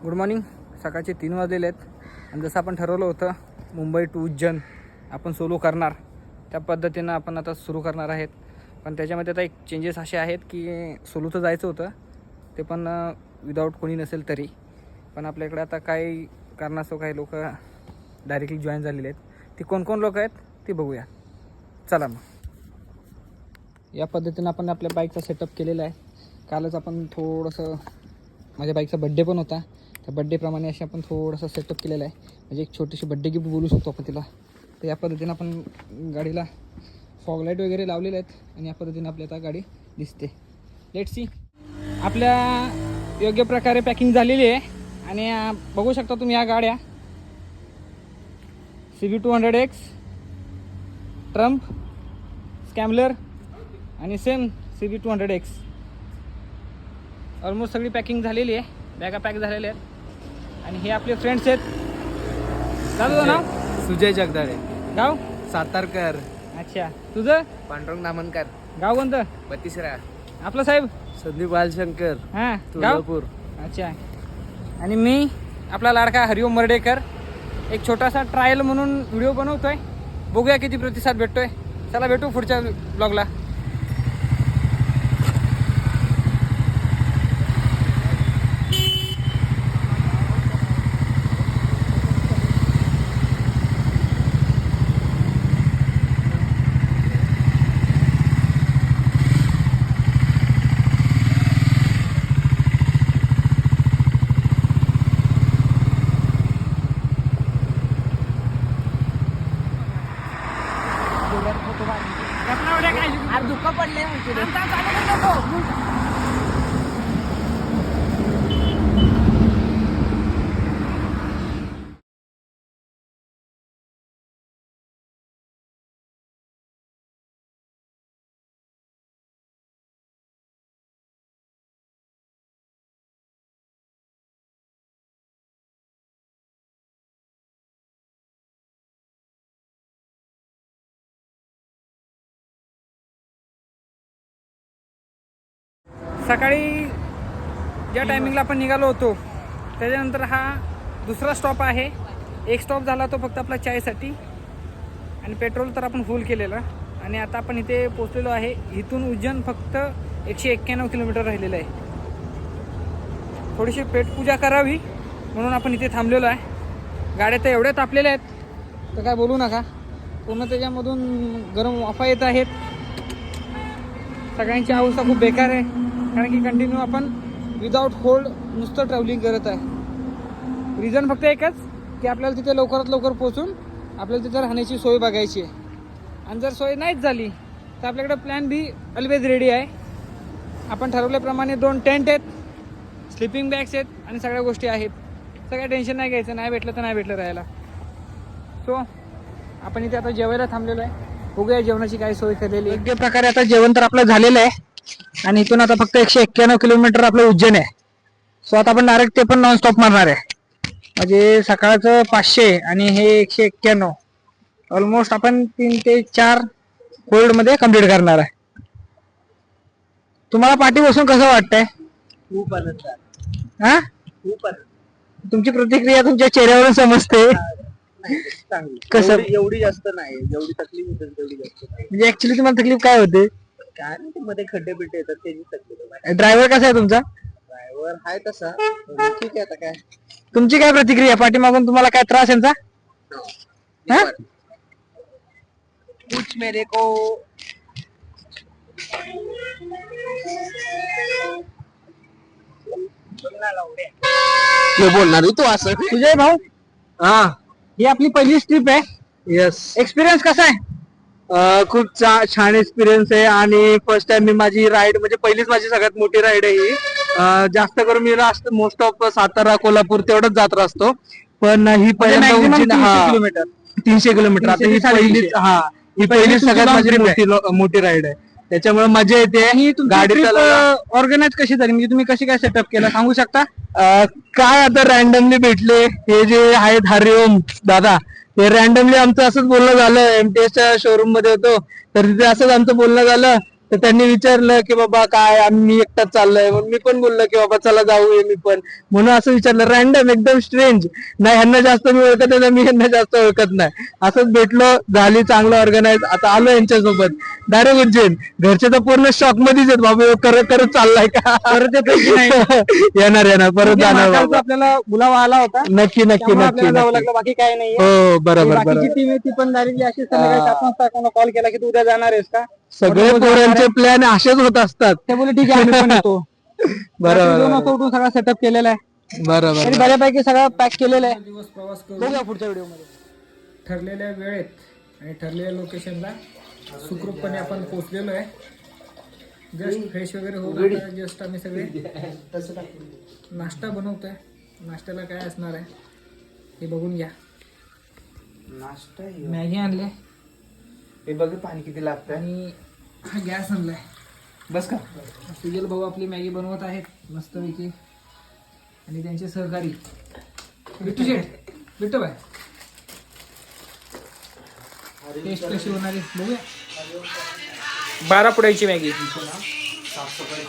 Good morning. सकाळचे 3 वाजलेले आहेत आणि जसं आपण ठरवलं होतं मुंबई टू उज्जैन आपण सोलो करणार त्या पद्धतीनं आपण आता सुरू करणार आहेत. पण त्याच्यामध्ये आता एक चेंजेस असे आहेत की सोलो तर जायचं होतं ते पण विदाऊट कोणी नसेल तरी, पण आपल्याकडे आता काही कारणास्तव काही लोक डायरेक्टली जॉईन झालेले आहेत. ती कोण लोक आहेत ते बघूया. चला मग. या पद्धतीनं आपण आपल्या बाईकचा सेटअप केलेला आहे. कालच आपण थोडंसं माझ्या बाईकचा बड्डे पण होता, त्या बड्डेप्रमाणे असे आपण थोडंसं सेटअप केलेलं आहे. म्हणजे एक छोटीशी बड्डे गिफ्ट बोलू शकतो आपण तिला. तर या पद्धतीनं आपण गाडीला फॉगलाईट वगैरे लावलेले आहेत आणि या पद्धतीनं आपली आता गाडी दिसते. Let's see. आपल्या योग्य प्रकारे पॅकिंग झालेली आहे आणि बघू शकता तुम्ही या गाड्या CB200X, ट्रम्प, स्कॅमलर आणि सेम CB200X. ऑलमोस्ट सगळी पॅकिंग झालेली आहे, बॅगा पॅक झालेल्या आहेत. आणि हे आपले फ्रेंड्स आहेत. दादा नाव? सुजय जगदाळे. गाव? सातारकर. अच्छा. तुझं? पांडुरंग नामनकर. गाव कोणतं? बत्तीसरा. आपलं साहेब? संदीप बालशंकर. हां. तुळजापूर. अच्छा. आणि मी आपला लाडका हरिओम मर्डेकर. एक छोटासा ट्रायल म्हणून व्हिडिओ बनवतोय, बघूया किती प्रतिसाद भेटतोय. चला भेटू पुढच्या ब्लॉगला. दुःख पडले सकाळी ज्या टायमिंगला आपण निघालो होतो त्याच्यानंतर हा दुसरा स्टॉप आहे. एक स्टॉप झाला तो फक्त आपला चायसाठी आणि पेट्रोल तर आपण फुल केलेलं. आणि आता आपण इथे पोचलेलो आहे. इथून उज्जैन फक्त 191 किलोमीटर राहिलेलं आहे. थोडीशी पेटपूजा करावी म्हणून आपण इथे थांबलेलो आहे. गाड्या तर एवढ्या तापलेल्या आहेत तर काय बोलू नका. पूर्ण त्याच्यामधून गरम वाफा येत आहेत. सगळ्यांची अवस्था खूप बेकार आहे कारण की कंटिन्यू आपण विदाऊट होल्ड नुसतं ट्रॅव्हलिंग करत आहे. रिझन फक्त एकच की आपल्याला तिथे लवकरात लवकर पोहोचून आपल्याला तिथे राहण्याची सोय बघायची आहे. आणि जर सोय नाहीच झाली तर आपल्याकडे प्लॅन बी ऑलवेज रेडी आहे. आपण ठरवल्याप्रमाणे 2 टेंट आहेत, स्लिपिंग बॅग्स आहेत आणि सगळ्या गोष्टी आहेत. सगळ्या टेन्शन नाही घ्यायचं, नाही भेटलं तर नाही भेटलं राहायला. सो आपण इथे आता जेवायला थांबलेलो आहे. बघूया जेवणाची काय सोय केलेली. योग्य प्रकारे आता जेवण तर आपलं झालेलं आहे आणि इथून आता फक्त 191 किलोमीटर आपलं उज्जैन आहे. सो आता आपण डायरेक्ट ते पण नॉन स्टॉप मारणार आहे. म्हणजे सकाळचं 500 आणि हे 191. ऑलमोस्ट आपण 3 ते 4 होल्ड मध्ये कम्प्लीट करणार आहे. तुम्हाला पाठी बसून कसं वाटतंय? खूप आनंद आहे. हा, खूप आनंद. तुमची प्रतिक्रिया तुमच्या चेहऱ्यावरून समजते. चांगली. कसं? एवढी जास्त नाही, जेवढी तकलीफ होते तेवढी जास्त नाही. म्हणजे ऍक्च्युली तुम्हाला तकलीफ काय होते? काय नाही, ते मध्ये खड्डे बिड्डे येतात त्याची तकलीफ. ड्रायव्हर कसा आहे तुमचा? ड्रायव्हर आहे तसा, पण ठीक आहे. आता काय तुमची काय प्रतिक्रिया? पाठीमागून तुम्हाला काय त्रास यांचा? हा? कुछ मेरे को बोलणार तू असं. तुझे भाऊ, हा. ही आपली पहिली ट्रिप आहे. येस. एक्सपिरियन्स कसा आहे? खूप छान एक्सपिरियन्स आहे आणि फर्स्ट टाइम मी माझी राईड म्हणजे पहिलीच माझी सगळ्यात मोठी राईड आहे ही. जास्त करून मी मोस्ट ऑफ सातारा कोल्हापूर तेवढंच जात असतो, पण ही पहिल्यांदा 300 किलोमीटर. 300 किलोमीटर. आता ही 300 पहिलीच ही पहिलीच सगळ्यात माझी मोठी राईड आहे, त्याच्यामुळे मजा येते. ही गाडी ऑर्गनाइज कशी झाली, म्हणजे तुम्ही कशी काय सेटअप केला सांगू शकता? काय आता रॅन्डमली भेटले हे जे आहेत हरिओम दादा, हे रॅन्डमली आमचं असंच बोलणं झालं. MTS च्या शोरूम मध्ये होतो तर तिथे असंच आमचं बोलणं झालं तर त्यांनी विचारलं की बाबा काय आम्ही एकटाच चाललोय, म्हणून मी पण बोललो की बाबा चला जाऊया मी पण, म्हणून असं विचारलं रॅन्डम एकदम स्ट्रेंज. नाही ह्यांना जास्त मी ओळखत नाही, मी ह्यांना जास्त ओळखत नाही, असंच भेटलो, झाली चांगलं ऑर्गनाईज. आता आलो यांच्यासोबत डायरेक्ट उज्जैन. घरचे तर पूर्ण शॉक मध्येच आहेत, बाबा ह्यो करत करत चाललाय का. परत येतोय की नाही? येणार येणार परत जाणार बाबा. आपल्याला बोलावा आला होता, नक्की नक्की त्यामुळे नक्की आपल्याला जावं नक्की. लागलं, बाकी काय नाही. हो बरोबर बाकीची बरोबर. टीम आहे ती पण डायरेक्टली अशीच संध्याकाळी 7 वाजता कोणा कॉल केला की तू उद्या जाणार आहेस का? सगळे म्हटलं, "उद्या जाणार पोरांचे आहे." प्लॅन असेच होत असतात. ते बोलले ठीक आहे आम्ही पण येतो. बरोबर 2 वाजता उठून सगळा सेटअप केलेला आहे, बरोबर तरी बऱ्यापैकी सगळं पॅक केलेलं आहे. दिवस प्रवास बघूया पुढच्या व्हिडिओमध्ये. ठरलेल्या वेळेत आणि ठरलेल्या लोकेशनला सुखरूपपणे आपण पोहोचलेलो आहे. जस्ट फ्रेश वगैरे होऊन जस्ट आम्ही सगळे नाश्ता बनवतोय. नाश्त्याला काय असणार आहे हे बघून घ्या. नाश्ता मॅगी आणले हे बघ पाणी किती लागतं. आणि हा गॅस आणलाय. बस का सुजल भाऊ आपली मॅगी बनवत आहेत मस्तपैकी, आणि त्यांचे सहकारी बिट्टू शेठ, बिट्टू बाय. टेस्ट कशी होणारी बघूया. 12 पुड्याची मॅगी. साफसफाई